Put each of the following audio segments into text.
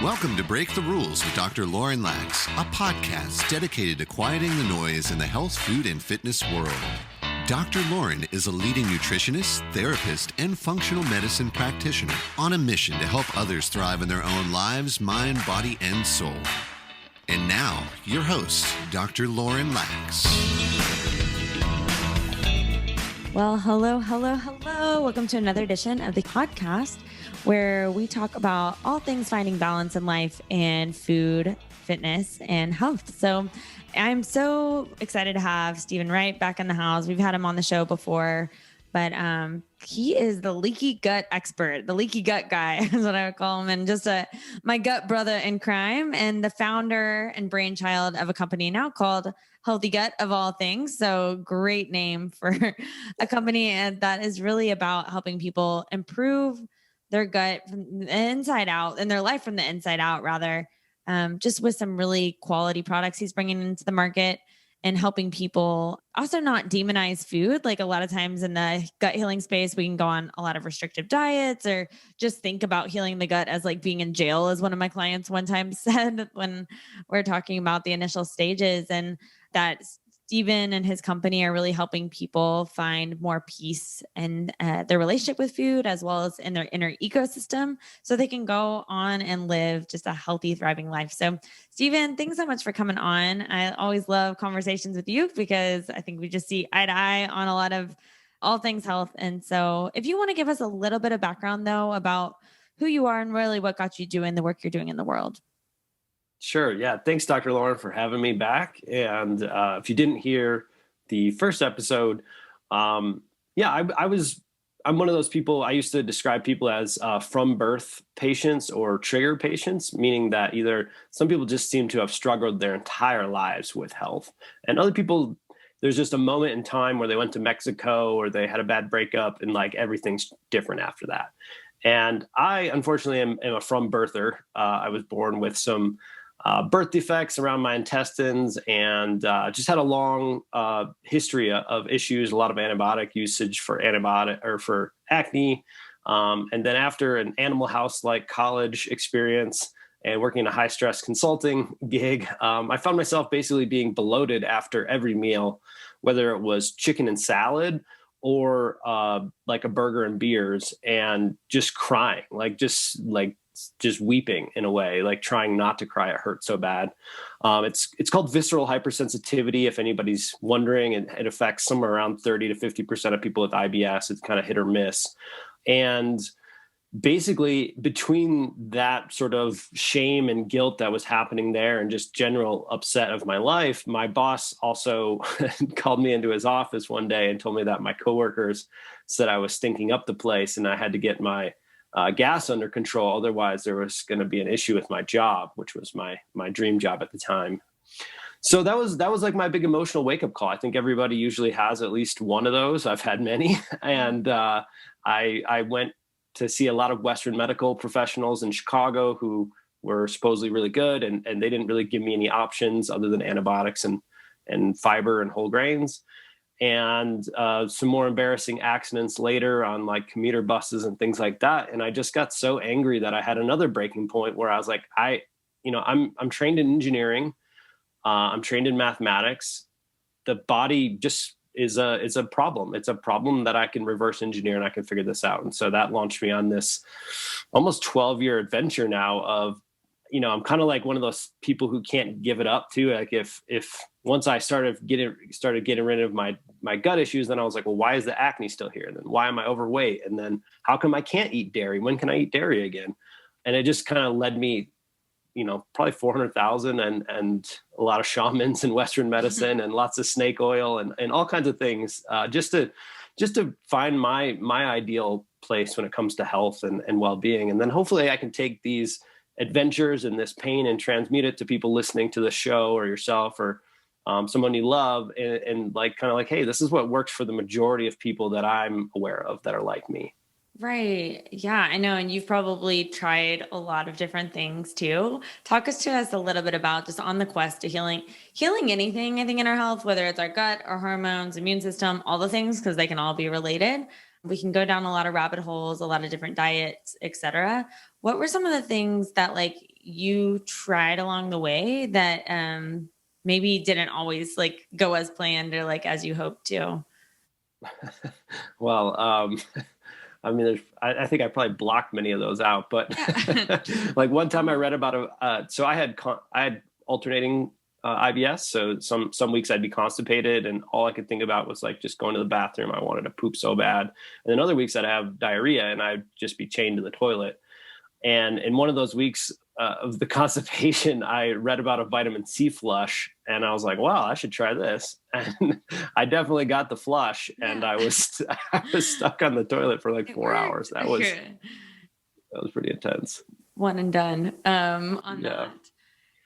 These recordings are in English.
Welcome to Break the Rules with Dr. Lauren Lax, a podcast dedicated to quieting the noise in the health, food, and fitness world. Dr. Lauren is a leading nutritionist, therapist, and functional medicine practitioner on a mission to help others thrive in their own lives, mind, body, and soul. And now, your host, Dr. Lauren Lax. Well, hello. Welcome to another edition of the podcast where we talk about all things finding balance in life and food, fitness, and health. So I'm so excited to have Stephen Wright back in the house. We've had him on the show before, but he is the leaky gut expert, the leaky gut guy is what I would call him, and just my gut brother in crime, and the founder and brainchild of a company now called Healthy Gut of all things. So great name for a company that is really about helping people improve their gut from the inside out and their life from the inside out, rather, just with some really quality products he's bringing into the market and helping people also not demonize food. Like a lot of times in the gut healing space, we can go on a lot of restrictive diets or just think about healing the gut as like being in jail, as one of my clients one time said when we're talking about the initial stages, and that Stephen and his company are really helping people find more peace in their relationship with food, as well as in their inner ecosystem, so they can go on and live just a healthy, thriving life. So Stephen, thanks so much for coming on. I always love conversations with you because I think we just see eye to eye on a lot of all things health. And so if you want to give us a little bit of background though, about who you are and really what got you doing the work you're doing in the world. Sure. Yeah. Thanks, Dr. Lauren, for having me back. And if you didn't hear the first episode, I'm one of those people. I used to describe people as from birth patients or trigger patients, meaning that either some people just seem to have struggled their entire lives with health, and other people, there's just a moment in time where they went to Mexico or they had a bad breakup and like everything's different after that. And I, unfortunately, am a from birther. I was born with some birth defects around my intestines, and just had a long history of issues, a lot of antibiotic usage for acne. And then after an Animal House like college experience and working a high stress consulting gig, I found myself basically being bloated after every meal, whether it was chicken and salad or like a burger and beers, and just crying, just weeping in a way, like trying not to cry. It hurt so bad. It's called visceral hypersensitivity, if anybody's wondering, and it affects somewhere around 30 to 50% of people with IBS. It's kind of hit or miss. And basically between that sort of shame and guilt that was happening there and just general upset of my life, my boss also called me into his office one day and told me that my coworkers said I was stinking up the place and I had to get my gas under control. Otherwise, there was going to be an issue with my job, which was my dream job at the time. So that was like my big emotional wake up call. I think everybody usually has at least one of those. I've had many, and I went to see a lot of Western medical professionals in Chicago who were supposedly really good, and they didn't really give me any options other than antibiotics and fiber and whole grains. And some more embarrassing accidents later on like commuter buses and things like that. And I just got so angry that I had another breaking point where I was like, I'm trained in engineering. I'm trained in mathematics. The body just is a problem. It's a problem that I can reverse engineer and I can figure this out. And so that launched me on this almost 12-year adventure now of, I'm kind of like one of those people who can't give it up too. Like if once I started getting rid of my gut issues, then I was like, well, why is the acne still here? And then why am I overweight? And then how come I can't eat dairy? When can I eat dairy again? And it just kind of led me, probably 400,000 and a lot of shamans in Western medicine and lots of snake oil and all kinds of things, just to find my ideal place when it comes to health and well-being. And then hopefully I can take these adventures and this pain and transmute it to people listening to the show or yourself or someone you love and like, kind of like, hey, this is what works for the majority of people that I'm aware of that are like me. Right. Yeah, I know. And you've probably tried a lot of different things too. Talk to us a little bit about just on the quest to healing anything, I think, in our health, whether it's our gut, our hormones, immune system, all the things, because they can all be related. We can go down a lot of rabbit holes, a lot of different diets, et cetera. What were some of the things that like you tried along the way that maybe didn't always like go as planned or like as you hoped to? Well, I mean, I think I probably blocked many of those out, but like one time I read about so I had alternating IBS. So some weeks I'd be constipated and all I could think about was like just going to the bathroom. I wanted to poop so bad. And then other weeks I'd have diarrhea and I'd just be chained to the toilet. And in one of those weeks of the constipation, I read about a vitamin C flush and I was like, wow, I should try this. And I definitely got the flush and I was stuck on the toilet for like 4 hours. That was pretty intense. One and done on that.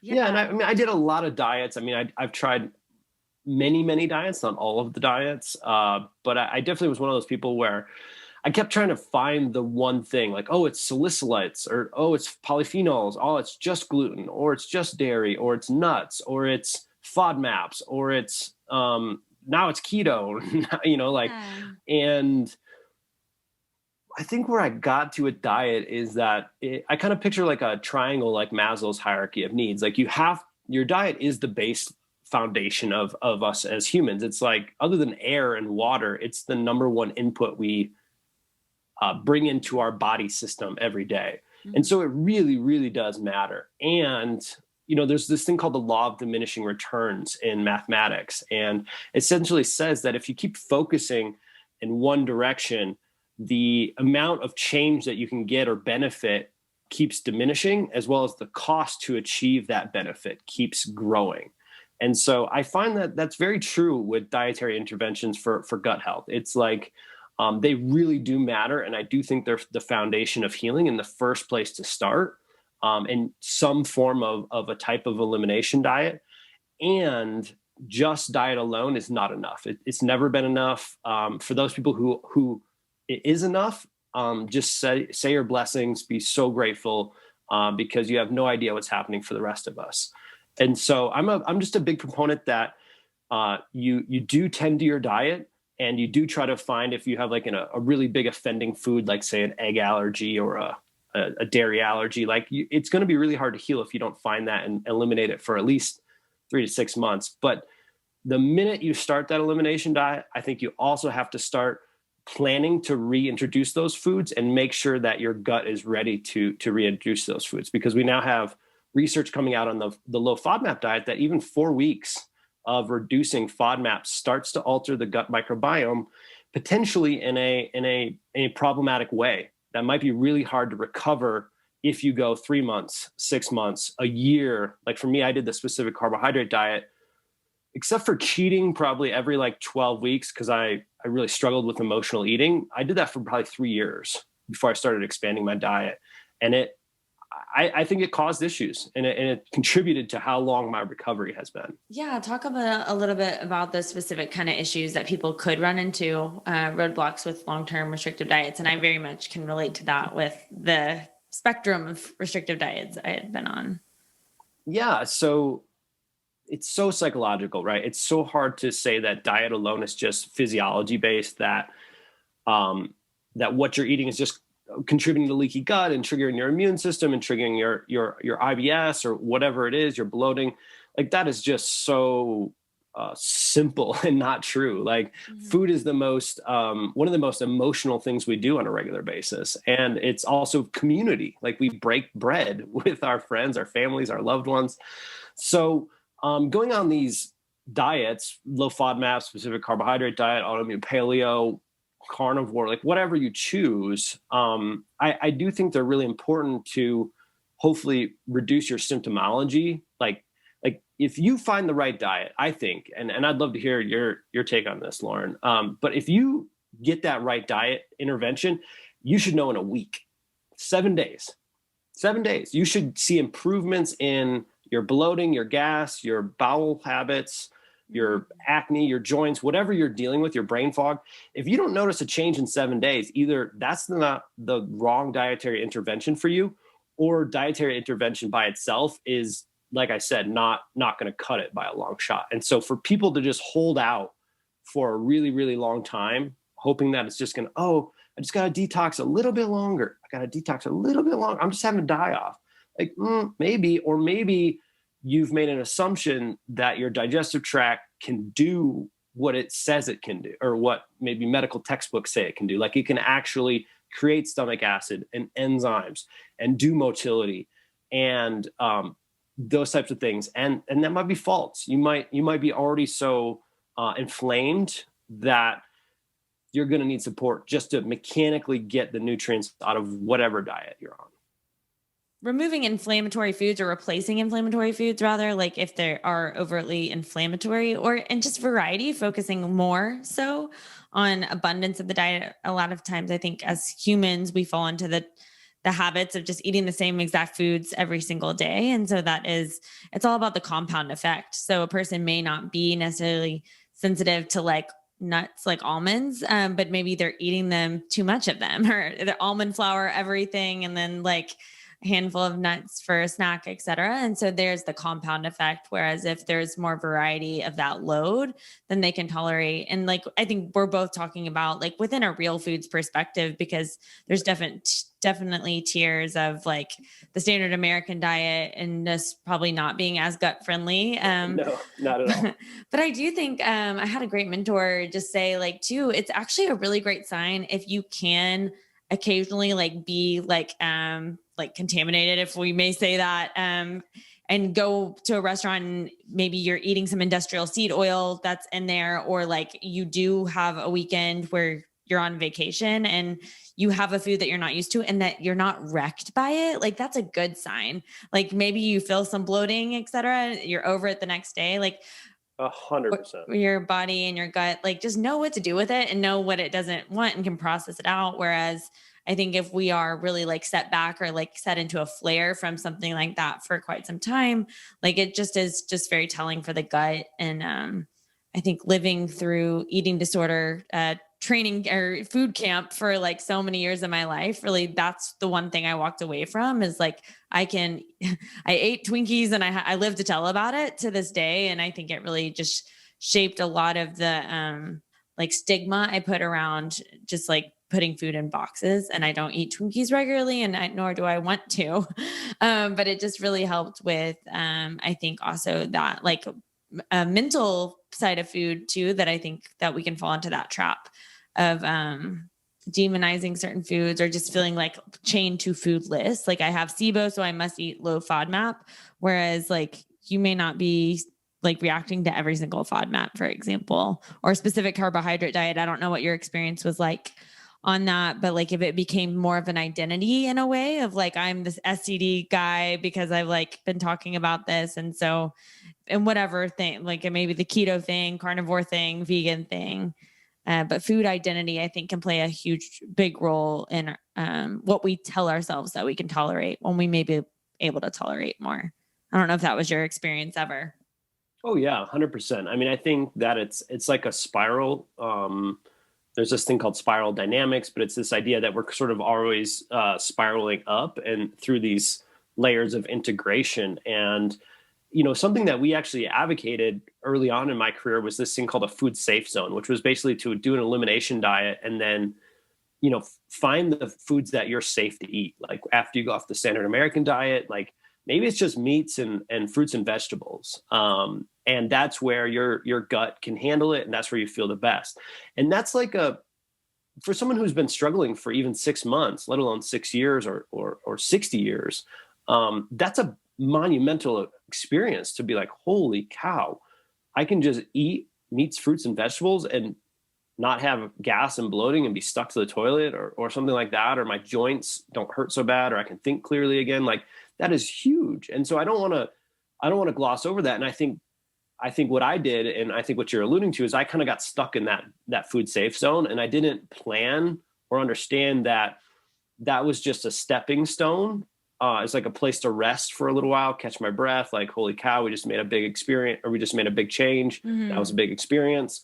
Yeah. And I mean, I did a lot of diets. I mean, I've tried many diets, not all of the diets. But I definitely was one of those people where I kept trying to find the one thing like, oh, it's salicylates or, oh, it's polyphenols. Oh, it's just gluten or it's just dairy or it's nuts or it's FODMAPs or it's now it's keto, you know, like, and I think where I got to a diet is that I kind of picture like a triangle, like Maslow's hierarchy of needs. Like your diet is the base foundation of us as humans. It's like, other than air and water, it's the number one input we bring into our body system every day. Mm-hmm. And so it really, really does matter. And, you know, there's this thing called the law of diminishing returns in mathematics. And essentially says that if you keep focusing in one direction, the amount of change that you can get or benefit keeps diminishing, as well as the cost to achieve that benefit keeps growing. And so I find that that's very true with dietary interventions for gut health. It's like, they really do matter. And I do think they're the foundation of healing in the first place to start, and some form of a type of elimination diet. And just diet alone is not enough. It's never been enough. For those people who it is enough, just say your blessings, be so grateful, because you have no idea what's happening for the rest of us. And so I'm just a big proponent that you do tend to your diet. And you do try to find, if you have like a really big offending food, like say an egg allergy or a dairy allergy, like it's going to be really hard to heal if you don't find that and eliminate it for at least 3 to 6 months. But the minute you start that elimination diet, I think you also have to start planning to reintroduce those foods and make sure that your gut is ready to reintroduce those foods. Because we now have research coming out on the low FODMAP diet that even 4 weeks of reducing FODMAP starts to alter the gut microbiome, potentially in a problematic way that might be really hard to recover if you go 3 months, 6 months, a year. Like for me, I did the specific carbohydrate diet, except for cheating probably every like 12 weeks because I really struggled with emotional eating. I did that for probably 3 years before I started expanding my diet. And I think it caused issues and it contributed to how long my recovery has been. Yeah. Talk about a little bit about the specific kind of issues that people could run into, roadblocks with long-term restrictive diets. And I very much can relate to that with the spectrum of restrictive diets I had been on. Yeah. So it's so psychological, right? It's so hard to say that diet alone is just physiology based, that what you're eating is just contributing to leaky gut and triggering your immune system and triggering your IBS or whatever it is, your bloating. Like that is just so simple and not true. Like food is the most, one of the most emotional things we do on a regular basis. And it's also community. Like we break bread with our friends, our families, our loved ones. So going on these diets, low FODMAP, specific carbohydrate diet, autoimmune paleo, carnivore, like whatever you choose, I do think they're really important to hopefully reduce your symptomology. Like if you find the right diet, I think, and I'd love to hear your take on this, Lauren. But if you get that right diet intervention, you should know in a week, 7 days, you should see improvements in your bloating, your gas, your bowel habits, your acne, your joints, whatever you're dealing with, your brain fog. If you don't notice a change in 7 days, either that's not the wrong dietary intervention for you, or dietary intervention by itself is, like I said, not going to cut it by a long shot. And so for people to just hold out for a really, really long time, hoping that it's just going to, I just got to detox a little bit longer. I'm just having a die off. Like maybe, or maybe you've made an assumption that your digestive tract can do what it says it can do, or what maybe medical textbooks say it can do. Like it can actually create stomach acid and enzymes and do motility and those types of things. And that might be false. You might be already so inflamed that you're going to need support just to mechanically get the nutrients out of whatever diet you're on. Removing inflammatory foods or replacing inflammatory foods, rather, like if they are overtly inflammatory, and just variety, focusing more so on abundance of the diet. A lot of times I think as humans, we fall into the habits of just eating the same exact foods every single day. And so it's all about the compound effect. So a person may not be necessarily sensitive to like nuts, like almonds, but maybe they're eating them too much of them, or the almond flour, everything. And then like handful of nuts for a snack, et cetera. And so there's the compound effect. Whereas if there's more variety of that load, then they can tolerate. And like, I think we're both talking about like within a real foods perspective, because there's definitely tiers of like the standard American diet and just probably not being as gut friendly. No, not at all. But I do think I had a great mentor just say like too, it's actually a really great sign if you can occasionally like be like contaminated, if we may say that, and go to a restaurant and maybe you're eating some industrial seed oil that's in there, or like you do have a weekend where you're on vacation and you have a food that you're not used to and that you're not wrecked by it. Like that's a good sign. Like maybe you feel some bloating, et cetera. You're over it the next day. Like 100%. Your body and your gut, like just know what to do with it and know what it doesn't want and can process it out. Whereas I think if we are really like set back or like set into a flare from something like that for quite some time, like it just is just very telling for the gut. And I think living through eating disorder training or food camp for like so many years of my life, really, that's the one thing I walked away from is like, I ate Twinkies and I live to tell about it to this day. And I think it really just shaped a lot of the like stigma I put around just like putting food in boxes. And I don't eat Twinkies regularly, and nor do I want to. But it just really helped with, I think also that like a mental side of food too, that I think that we can fall into that trap of demonizing certain foods or just feeling like chained to food lists. Like I have SIBO, so I must eat low FODMAP. Whereas like you may not be like reacting to every single FODMAP, for example, or specific carbohydrate diet. I don't know what your experience was like on that, but like if it became more of an identity in a way of like, I'm this SCD guy because I've like been talking about this. And so, and whatever thing, like it may be the keto thing, carnivore thing, vegan thing. But food identity, I think, can play a big role in what we tell ourselves that we can tolerate when we may be able to tolerate more. I don't know if that was your experience ever. Oh yeah, 100%. I mean, I think that it's like a spiral. There's this thing called spiral dynamics, but it's this idea that we're sort of always spiraling up and through these layers of integration. And, you know, something that we actually advocated early on in my career was this thing called a food safe zone, which was basically to do an elimination diet and then, you know, find the foods that you're safe to eat. Like after you go off the standard American diet, like maybe it's just meats and fruits and vegetables. And that's where your gut can handle it. And that's where you feel the best. And that's like for someone who's been struggling for even 6 months, let alone 6 years or 60 years, that's a monumental experience to be like, holy cow, I can just eat meats, fruits, and vegetables and not have gas and bloating and be stuck to the toilet or something like that. Or my joints don't hurt so bad, or I can think clearly again. Like that is huge. And so I don't want to gloss over that. And I think what I did, and I think what you're alluding to, is I kind of got stuck in that food safe zone, and I didn't plan or understand that was just a stepping stone. It's like a place to rest for a little while, catch my breath. Like, holy cow, we just made a big experience, or we just made a big change. Mm-hmm. That was a big experience.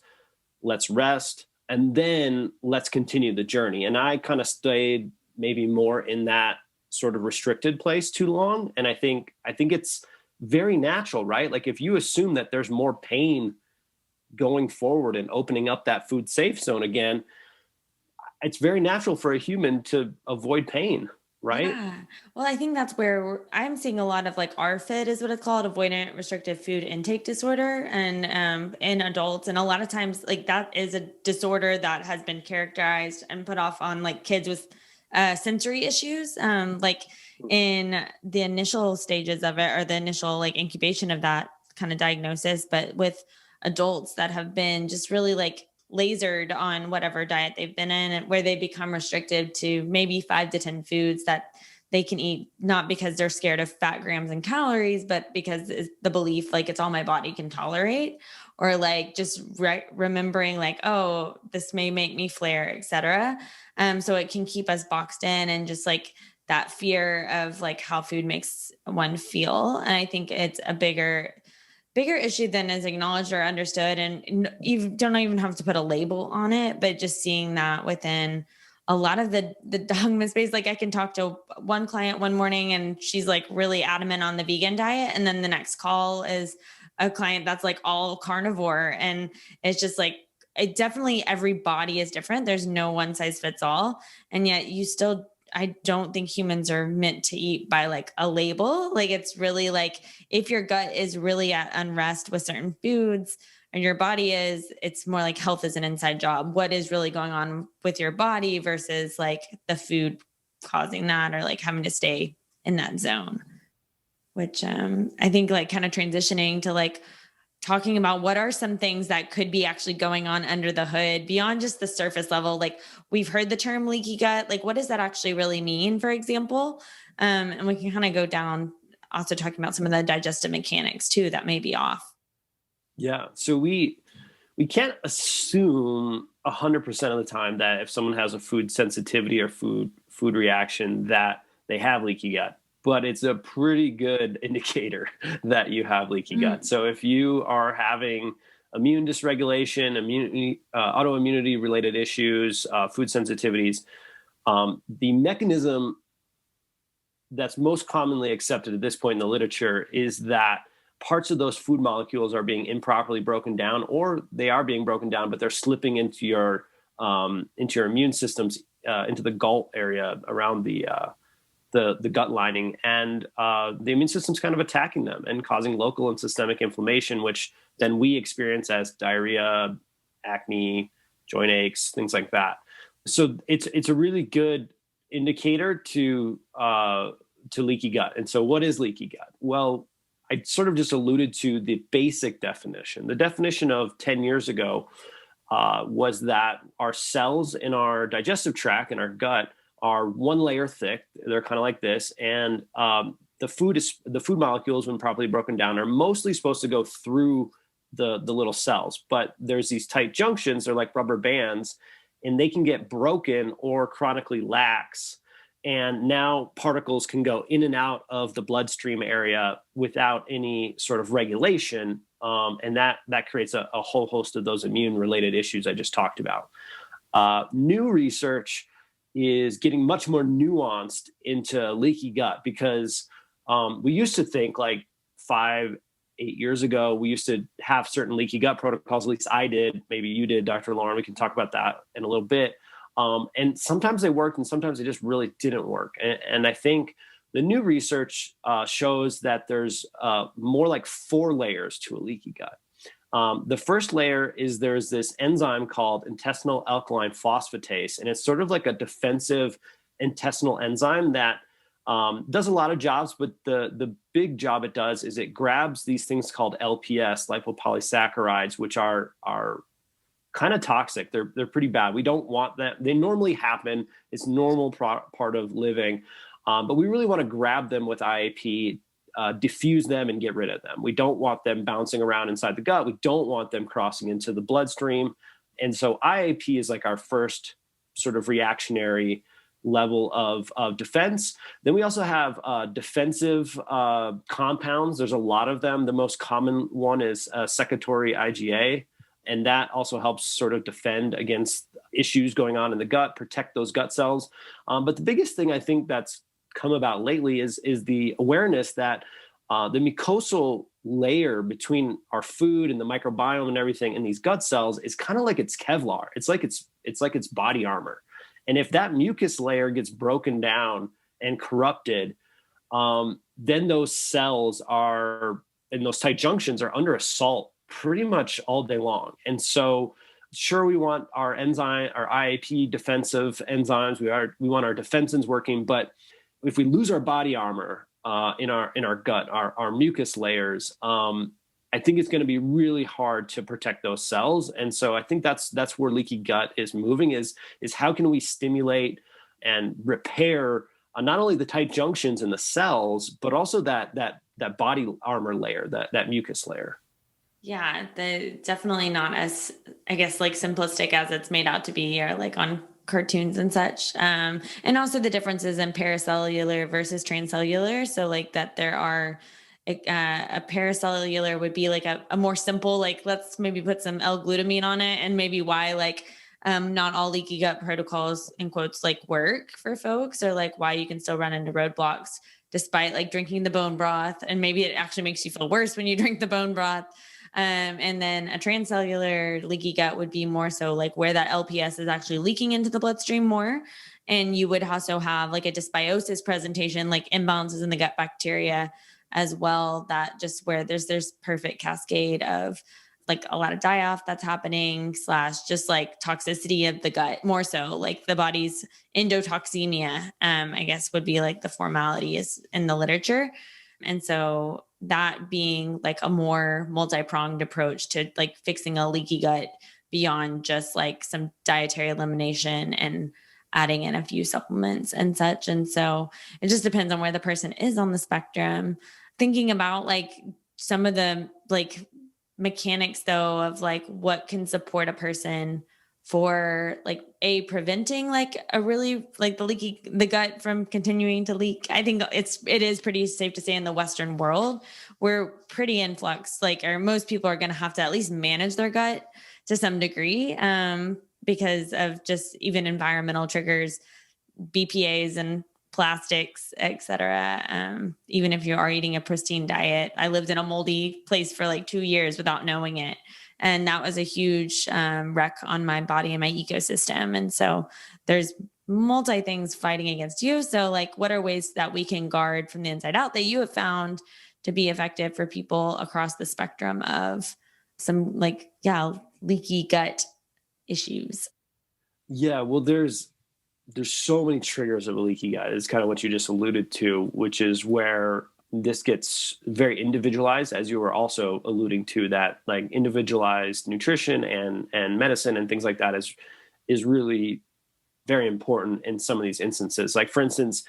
Let's rest, and then let's continue the journey. And I kind of stayed maybe more in that sort of restricted place too long. And I think it's very natural, right? Like if you assume that there's more pain going forward and opening up that food safe zone again, it's very natural for a human to avoid pain. right? Yeah. Well, I think that's where I'm seeing a lot of like RFID is what it's called, avoidant restrictive food intake disorder, and in adults. And a lot of times, like that is a disorder that has been characterized and put off on like kids with sensory issues, like in the initial stages of it or the initial like incubation of that kind of diagnosis. But with adults that have been just really like lasered on whatever diet they've been in, and where they become restricted to maybe 5 to 10 foods that they can eat, not because they're scared of fat grams and calories, but because it's the belief like it's all my body can tolerate, or like just remembering like, oh, this may make me flare, etc. So it can keep us boxed in, and just like that fear of like how food makes one feel. And I think it's a bigger issue than is acknowledged or understood. And you don't even have to put a label on it, but just seeing that within a lot of the dogma space. Like I can talk to one client one morning and she's like really adamant on the vegan diet. And then the next call is a client that's like all carnivore. And it's just like, it definitely, every body is different. There's no one size fits all. And yet you still, I don't think humans are meant to eat by like a label. Like it's really like if your gut is really at unrest with certain foods and your body is, it's more like health is an inside job. What is really going on with your body versus like the food causing that, or like having to stay in that zone, which I think like kind of transitioning to like talking about what are some things that could be actually going on under the hood beyond just the surface level. Like we've heard the term leaky gut, like what does that actually really mean, for example? And we can kind of go down also talking about some of the digestive mechanics too, that may be off. Yeah. So we can't assume 100% of the time that if someone has a food sensitivity or food reaction that they have leaky gut, but it's a pretty good indicator that you have leaky gut. So if you are having immune dysregulation, autoimmunity related issues, food sensitivities, the mechanism that's most commonly accepted at this point in the literature is that parts of those food molecules are being improperly broken down, or they are being broken down, but they're slipping into your immune systems, into the gullet area around the gut lining, and the immune system's kind of attacking them and causing local and systemic inflammation, which then we experience as diarrhea, acne, joint aches, things like that. So it's a really good indicator to leaky gut. And so what is leaky gut? Well, I sort of just alluded to the basic definition. The definition of 10 years ago was that our cells in our digestive tract, in our gut, are one layer thick. They're kind of like this. And the food molecules, when properly broken down, are mostly supposed to go through the little cells. But there's these tight junctions, they're like rubber bands, and they can get broken or chronically lax. And now particles can go in and out of the bloodstream area without any sort of regulation. And that creates a whole host of those immune related issues I just talked about. New research is getting much more nuanced into leaky gut, because we used to think like 5-8 years ago, we used to have certain leaky gut protocols. At least I did. Maybe you did, Dr. Lauren. We can talk about that in a little bit. And sometimes they worked and sometimes they just really didn't work. And I think the new research shows that there's more like 4 layers to a leaky gut. The first layer is there's this enzyme called intestinal alkaline phosphatase, and it's sort of like a defensive intestinal enzyme that does a lot of jobs, but the big job it does is it grabs these things called LPS, lipopolysaccharides, which are kind of toxic. They're pretty bad. We don't want that. They normally happen. It's normal part of living, but we really want to grab them with IAP, diffuse them and get rid of them. We don't want them bouncing around inside the gut. We don't want them crossing into the bloodstream. And so IAP is like our first sort of reactionary level of defense. Then we also have defensive compounds. There's a lot of them. The most common one is secretory IgA. And that also helps sort of defend against issues going on in the gut, protect those gut cells. But the biggest thing I think that's come about lately is the awareness that the mucosal layer between our food and the microbiome and everything in these gut cells is kind of like it's Kevlar. It's like it's body armor. And if that mucus layer gets broken down and corrupted, then those cells are, and those tight junctions are under assault pretty much all day long. And so sure, we want our enzyme, our IAP defensive enzymes, we want our defensins working, but if we lose our body armor in our gut, our mucus layers, I think it's going to be really hard to protect those cells. And so I think that's where leaky gut is moving, is how can we stimulate and repair not only the tight junctions in the cells, but also that body armor layer, that mucus layer. Yeah, definitely not as, I guess, like simplistic as it's made out to be, or like on cartoons and such. And also the differences in paracellular versus transcellular. So like that there are a paracellular would be like a more simple, like let's maybe put some L-glutamine on it, and maybe why like not all leaky gut protocols in quotes like work for folks, or like why you can still run into roadblocks despite like drinking the bone broth, and maybe it actually makes you feel worse when you drink the bone broth. And then a transcellular leaky gut would be more so like where that LPS is actually leaking into the bloodstream more. And you would also have like a dysbiosis presentation, like imbalances in the gut bacteria as well, that just where there's perfect cascade of like a lot of die-off that's happening, / just like toxicity of the gut, more so like the body's endotoxemia, I guess would be like the formality is in the literature. And so that being like a more multi-pronged approach to like fixing a leaky gut beyond just like some dietary elimination and adding in a few supplements and such. And so it just depends on where the person is on the spectrum. Thinking about like some of the like mechanics though of like what can support a person for like preventing like a really like the gut from continuing to leak. I think it is pretty safe to say in the Western world, we're pretty in flux, like, or most people are going to have to at least manage their gut to some degree, because of just even environmental triggers, BPAs and plastics, et cetera. Even if you are eating a pristine diet, I lived in a moldy place for like 2 years without knowing it. And that was a huge wreck on my body and my ecosystem. And so there's multi things fighting against you. So like, what are ways that we can guard from the inside out that you have found to be effective for people across the spectrum of some like, leaky gut issues? Yeah, well, there's so many triggers of a leaky gut. It's kind of what you just alluded to, which is where this gets very individualized, as you were also alluding to, that like individualized nutrition and medicine and things like that is really very important in some of these instances. Like for instance,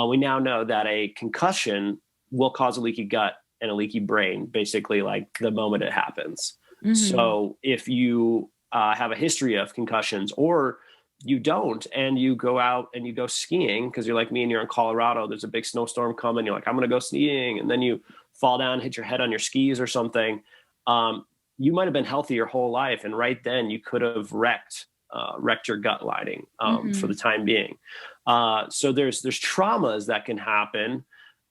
we now know that a concussion will cause a leaky gut and a leaky brain, basically like the moment it happens. Mm-hmm. So if you have a history of concussions, or you don't, and you go out and you go skiing because you're like me and you're in Colorado, there's a big snowstorm coming, you're like, I'm going to go skiing, and then you fall down, hit your head on your skis or something, you might have been healthy your whole life, and right then you could have wrecked your gut lining for the time being. So there's traumas that can happen.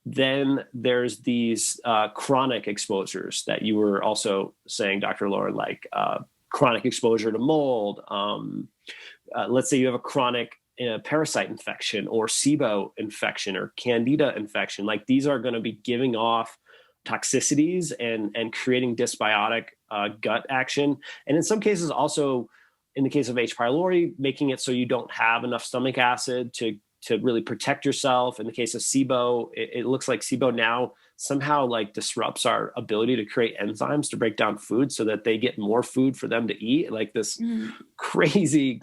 Then there's these chronic exposures that you were also saying, Dr. Lauren, like chronic exposure to mold. Let's say you have a chronic parasite infection or SIBO infection or candida infection. Like these are going to be giving off toxicities and creating dysbiotic gut action. And in some cases also, in the case of H. pylori, making it so you don't have enough stomach acid to really protect yourself. In the case of SIBO, it looks like SIBO now somehow like disrupts our ability to create enzymes to break down food so that they get more food for them to eat. Like this crazy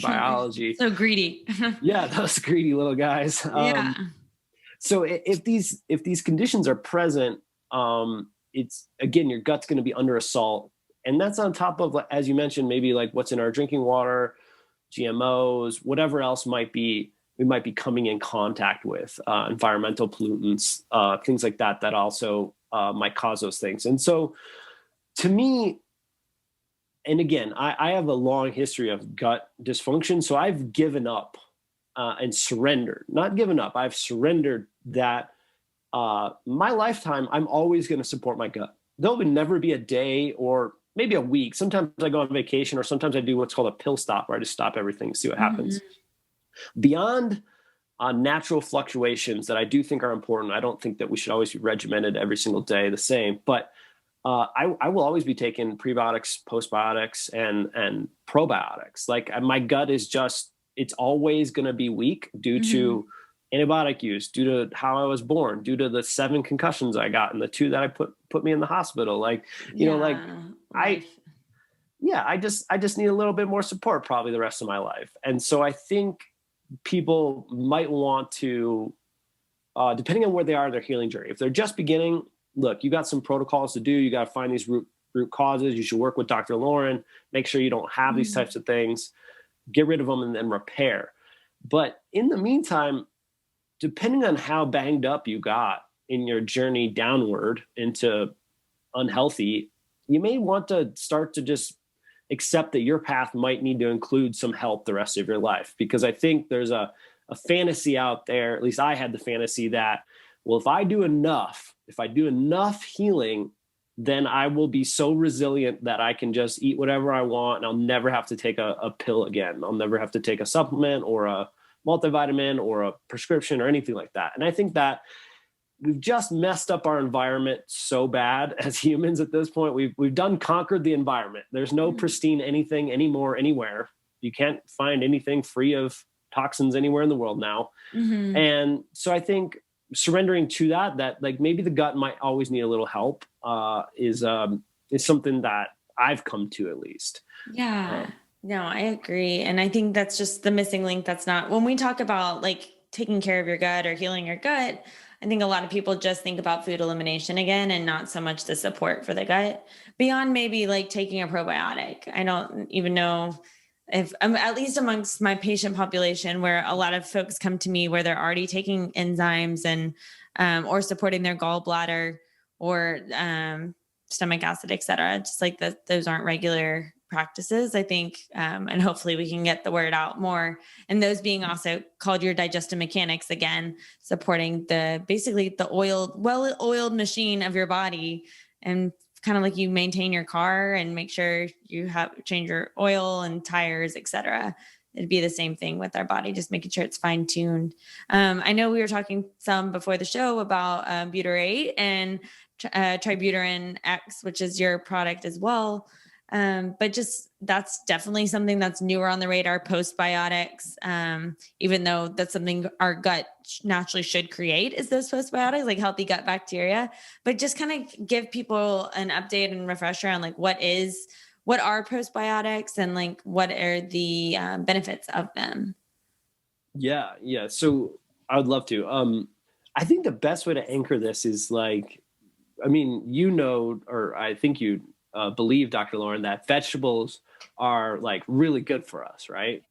biology. So greedy. Yeah, those greedy little guys. So if these conditions are present, it's, again, your gut's going to be under assault. And that's on top of, as you mentioned, maybe like what's in our drinking water, GMOs, whatever else we might be coming in contact with, environmental pollutants, things like that also might cause those things. And so to me, and again, I have a long history of gut dysfunction, so I've given up and surrendered, not given up, I've surrendered that my lifetime, I'm always going to support my gut. There would never be a day or maybe a week. Sometimes I go on vacation, or sometimes I do what's called a pill stop, where I just stop everything, see what happens. Beyond natural fluctuations that I do think are important. I don't think that we should always be regimented every single day the same, but I will always be taking prebiotics, postbiotics, and probiotics. Like my gut is just, it's always going to be weak due to antibiotic use, due to how I was born, due to the 7 concussions I got and the 2 that I put me in the hospital. Like, you know, like I just need a little bit more support probably the rest of my life. And so I think people might want to, depending on where they are in their healing journey, if they're just beginning, look, you got some protocols to do. You got to find these root causes. You should work with Dr. Lauren, make sure you don't have these types of things, get rid of them, and then repair. But in the meantime, depending on how banged up you got in your journey downward into unhealthy, you may want to start to just accept that your path might need to include some help the rest of your life. Because I think there's a fantasy out there, at least I had the fantasy that, well, if I do enough healing, then I will be so resilient that I can just eat whatever I want and I'll never have to take a pill again. I'll never have to take a supplement or a multivitamin or a prescription or anything like that. And I think that we've just messed up our environment so bad as humans at this point. We've done conquered the environment. There's no pristine anything anymore, anywhere. You can't find anything free of toxins anywhere in the world now. And so I think surrendering to that like maybe the gut might always need a little help is something that I've come to at least. Yeah. No, I agree. And I think that's just the missing link. That's not, when we talk about like taking care of your gut or healing your gut, I think a lot of people just think about food elimination again, and not so much the support for the gut beyond maybe like taking a probiotic. I don't even know if at least amongst my patient population, where a lot of folks come to me where they're already taking enzymes and, or supporting their gallbladder or, stomach acid, et cetera. Just like that, those aren't regular practices, I think. And hopefully we can get the word out more. And those being also called your digestive mechanics, again, supporting basically the well-oiled machine of your body, and kind of like you maintain your car and make sure you change your oil and tires, et cetera. It'd be the same thing with our body, just making sure it's fine tuned. I know we were talking some before the show about Butyrate and Tributyrin X, which is your product as well. But just, that's definitely something that's newer on the radar, postbiotics. Even though that's something our gut naturally should create, is those postbiotics, like healthy gut bacteria. But just kind of give people an update and refresher on like what are postbiotics and like what are the benefits of them. Yeah. So I would love to. I think the best way to anchor this is like, I mean, or I think you believe, Dr. Lauren, that vegetables are like really good for us, right?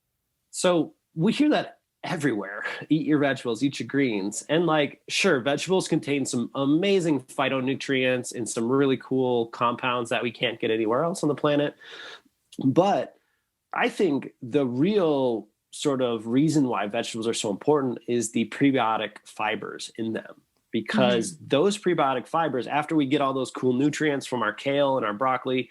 So we hear that everywhere. Eat your vegetables, eat your greens. And like, sure, vegetables contain some amazing phytonutrients and some really cool compounds that we can't get anywhere else on the planet. But I think the real sort of reason why vegetables are so important is the prebiotic fibers in them. Because those prebiotic fibers, after we get all those cool nutrients from our kale and our broccoli,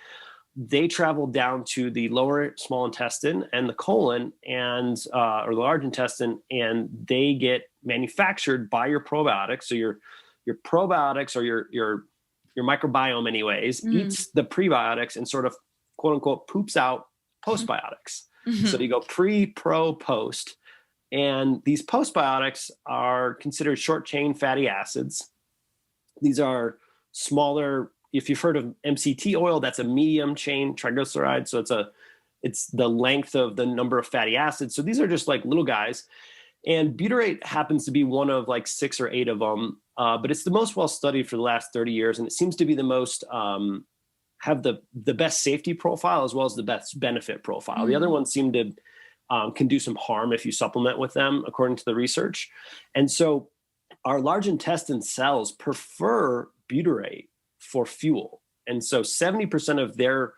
they travel down to the lower small intestine and the colon and or the large intestine, and they get manufactured by your probiotics. So your probiotics, or your microbiome anyways, eats the prebiotics and sort of quote unquote poops out postbiotics. So you go pre, pro, post. And these postbiotics are considered short chain fatty acids. These are smaller. If you've heard of MCT oil, that's a medium chain triglyceride. So it's the length of the number of fatty acids. So these are just like little guys. And butyrate happens to be one of like 6 or 8 of them. But it's the most well studied for the last 30 years. And it seems to be the most, have the best safety profile as well as the best benefit profile. The other ones seem to can do some harm if you supplement with them, according to the research. And so our large intestine cells prefer butyrate for fuel. And so 70% of their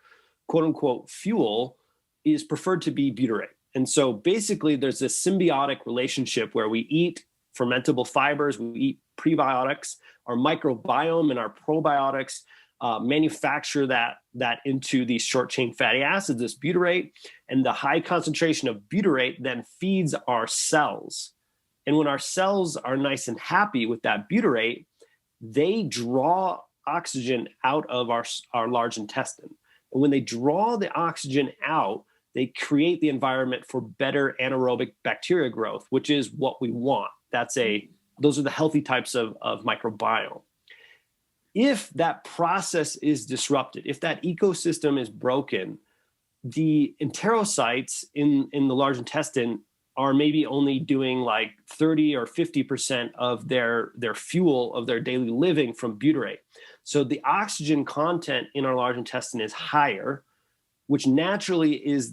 quote unquote fuel is preferred to be butyrate. And so basically there's this symbiotic relationship where we eat fermentable fibers, we eat prebiotics, our microbiome and our probiotics manufacture that into these short chain fatty acids, this butyrate, and the high concentration of butyrate then feeds our cells And when our cells are nice and happy with that butyrate, they draw oxygen out of our large intestine. And when they draw the oxygen out, they create the environment for better anaerobic bacteria growth, which is what we want. Those are the healthy types of microbiome. If that process is disrupted, if that ecosystem is broken, the enterocytes in the large intestine are maybe only doing like 30 or 50% of their fuel of their daily living from butyrate. So the oxygen content in our large intestine is higher, which naturally is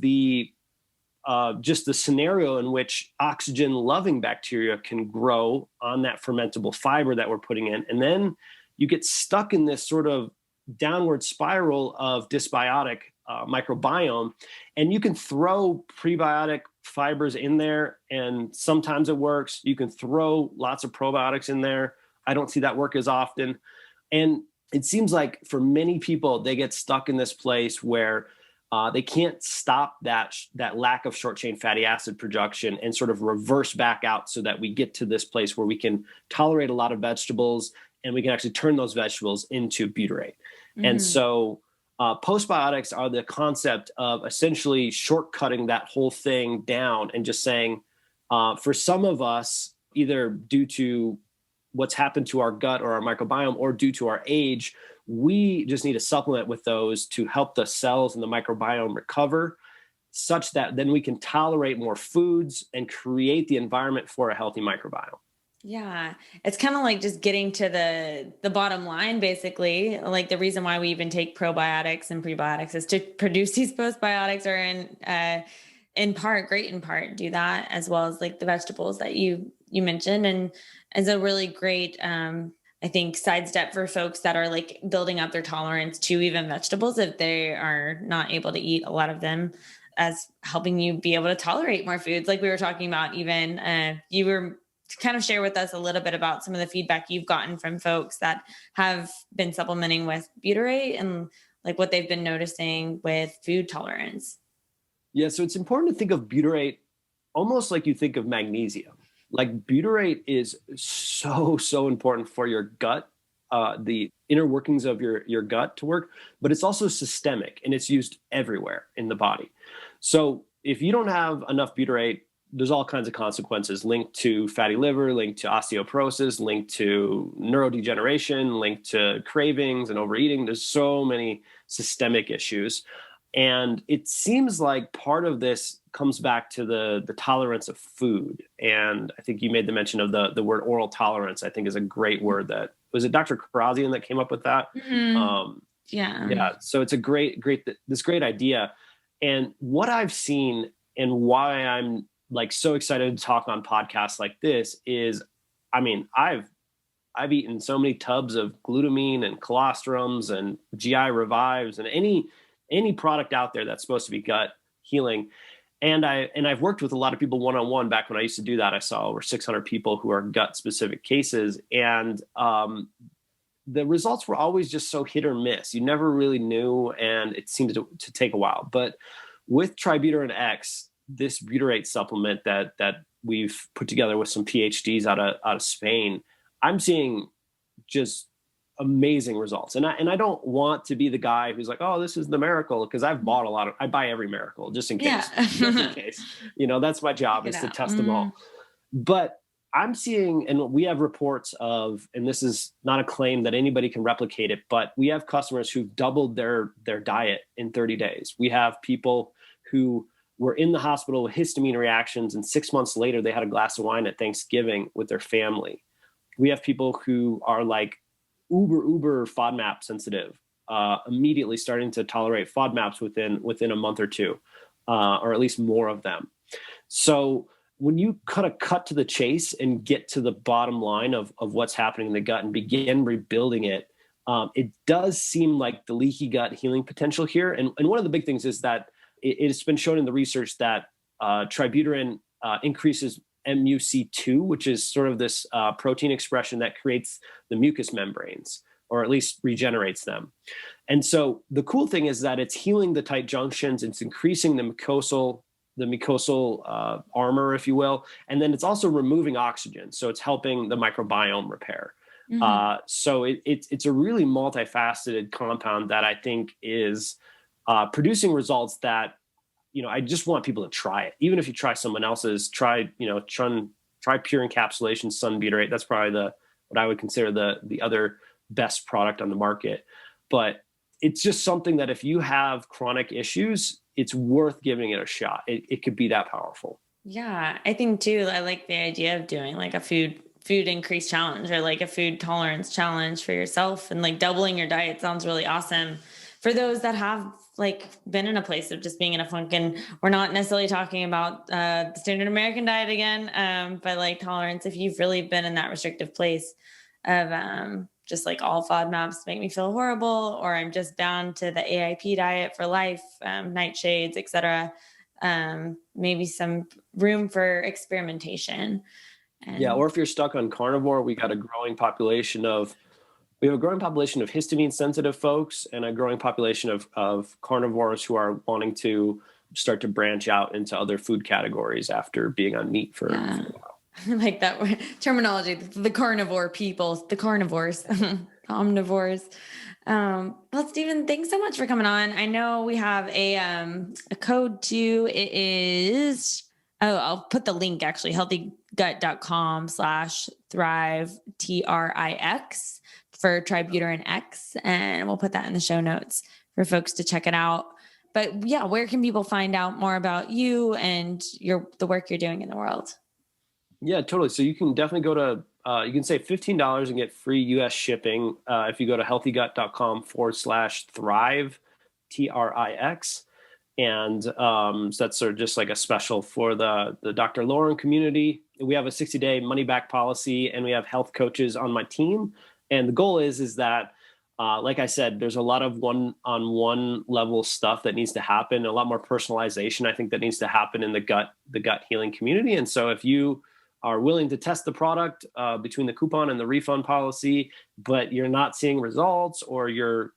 just the scenario in which oxygen-loving bacteria can grow on that fermentable fiber that we're putting in. And then you get stuck in this sort of downward spiral of dysbiotic microbiome, and you can throw prebiotic fibers in there, and sometimes it works. You can throw lots of probiotics in there. I don't see that work as often. And it seems like for many people, they get stuck in this place where they can't stop that lack of short chain fatty acid production and sort of reverse back out so that we get to this place where we can tolerate a lot of vegetables and we can actually turn those vegetables into butyrate. Mm-hmm. And so postbiotics are the concept of essentially shortcutting that whole thing down and just saying, for some of us, either due to what's happened to our gut or our microbiome or due to our age, we just need a supplement with those to help the cells and the microbiome recover such that then we can tolerate more foods and create the environment for a healthy microbiome. Yeah. It's kind of like just getting to the bottom line, basically. Like the reason why we even take probiotics and prebiotics is to produce these postbiotics, or great in part do that, as well as like the vegetables that you mentioned. And as a really great, I think, sidestep for folks that are like building up their tolerance to even vegetables, if they are not able to eat a lot of them, as helping you be able to tolerate more foods. Like we were talking about, even you were to kind of share with us a little bit about some of the feedback you've gotten from folks that have been supplementing with butyrate and like what they've been noticing with food tolerance. Yeah. So it's important to think of butyrate almost like you think of magnesium. Like butyrate is so important for your gut, the inner workings of your gut to work, but it's also systemic and it's used everywhere in the body. So if you don't have enough butyrate, there's all kinds of consequences linked to fatty liver, linked to osteoporosis, linked to neurodegeneration, linked to cravings and overeating. There's so many systemic issues. And it seems like part of this comes back to the tolerance of food. And I think you made the mention of the word oral tolerance, I think is a great word. That was it Dr. Karazian that came up with that? Mm-hmm. Yeah. So it's a great idea. And what I've seen and why I'm like so excited to talk on podcasts like this is, I mean, I've eaten so many tubs of glutamine and colostrums and GI revives and any product out there that's supposed to be gut healing. And I've worked with a lot of people one-on-one. Back when I used to do that, I saw over 600 people who are gut specific cases. And the results were always just so hit or miss. You never really knew, and it seemed to take a while. But with Tributyrin X, this butyrate supplement that we've put together with some PhDs out of Spain, I'm seeing just amazing results. And I don't want to be the guy who's like, oh, this is the miracle, because I've bought I buy every miracle just in case. Yeah. Just in case. That's my job, is to test them all. But I'm seeing, and we have reports of, and this is not a claim that anybody can replicate it, but we have customers who've doubled their diet in 30 days. We have people who were in the hospital with histamine reactions, and 6 months later, they had a glass of wine at Thanksgiving with their family. We have people who are like uber FODMAP sensitive, immediately starting to tolerate FODMAPs within a month or two, or at least more of them. So when you kind of cut to the chase and get to the bottom line of what's happening in the gut and begin rebuilding it, it does seem like the leaky gut healing potential here. And one of the big things is that it's been shown in the research that tributyrin increases MUC2, which is sort of this protein expression that creates the mucous membranes, or at least regenerates them. And so the cool thing is that it's healing the tight junctions, it's increasing the mucosal the mucosal armor, if you will. And then it's also removing oxygen. So it's helping the microbiome repair. So it's a really multifaceted compound that I think is producing results that, I just want people to try it. Even if you try someone else's, try pure encapsulation sun butyrate. That's probably what I would consider the other best product on the market. But it's just something that if you have chronic issues, it's worth giving it a shot. It could be that powerful. Yeah, I think too, I like the idea of doing like a food increase challenge or like a food tolerance challenge for yourself, and like doubling your diet sounds really awesome for those that have like been in a place of just being in a funk. And we're not necessarily talking about the standard American diet again, but like tolerance, if you've really been in that restrictive place of just like all FODMAPs make me feel horrible, or I'm just bound to the AIP diet for life, nightshades, etc. Maybe some room for experimentation. Or if you're stuck on carnivore, we have a growing population of histamine sensitive folks and a growing population of carnivores who are wanting to start to branch out into other food categories after being on meat for a while. I like that terminology, the carnivore people, the carnivores, omnivores. Well, Stephen, thanks so much for coming on. I know we have a code too. It is, I'll put the link actually, healthygut.com/thrive, TRIX for Tributyrin X. And we'll put that in the show notes for folks to check it out. But yeah, where can people find out more about you and the work you're doing in the world? Yeah, totally. So you can definitely go to, you can save $15 and get free US shipping if you go to healthygut.com/thrive, TRIX. And so that's sort of just like a special for the Dr. Lauren community. We have a 60-day money back policy, and we have health coaches on my team. And the goal is that, like I said, there's a lot of one-on-one level stuff that needs to happen, a lot more personalization, I think, that needs to happen in the gut healing community. And so if you are willing to test the product between the coupon and the refund policy, but you're not seeing results, or you're,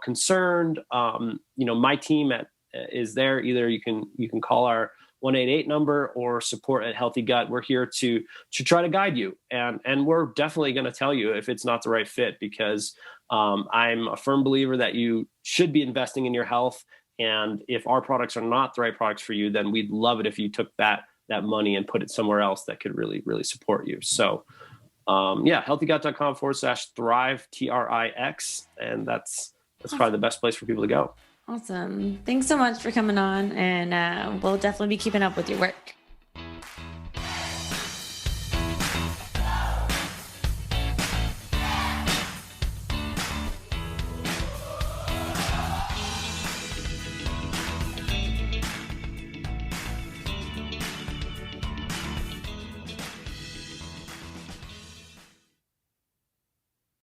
concerned, my team is there. Either you can call our 188 number or support at Healthy Gut. We're here to try to guide you. And we're definitely going to tell you if it's not the right fit, because I'm a firm believer that you should be investing in your health. And if our products are not the right products for you, then we'd love it if you took that money and put it somewhere else that could really, really support you. So healthygut.com/thrive, TRIX. And that's probably the best place for people to go. Awesome. Thanks so much for coming on, and we'll definitely be keeping up with your work.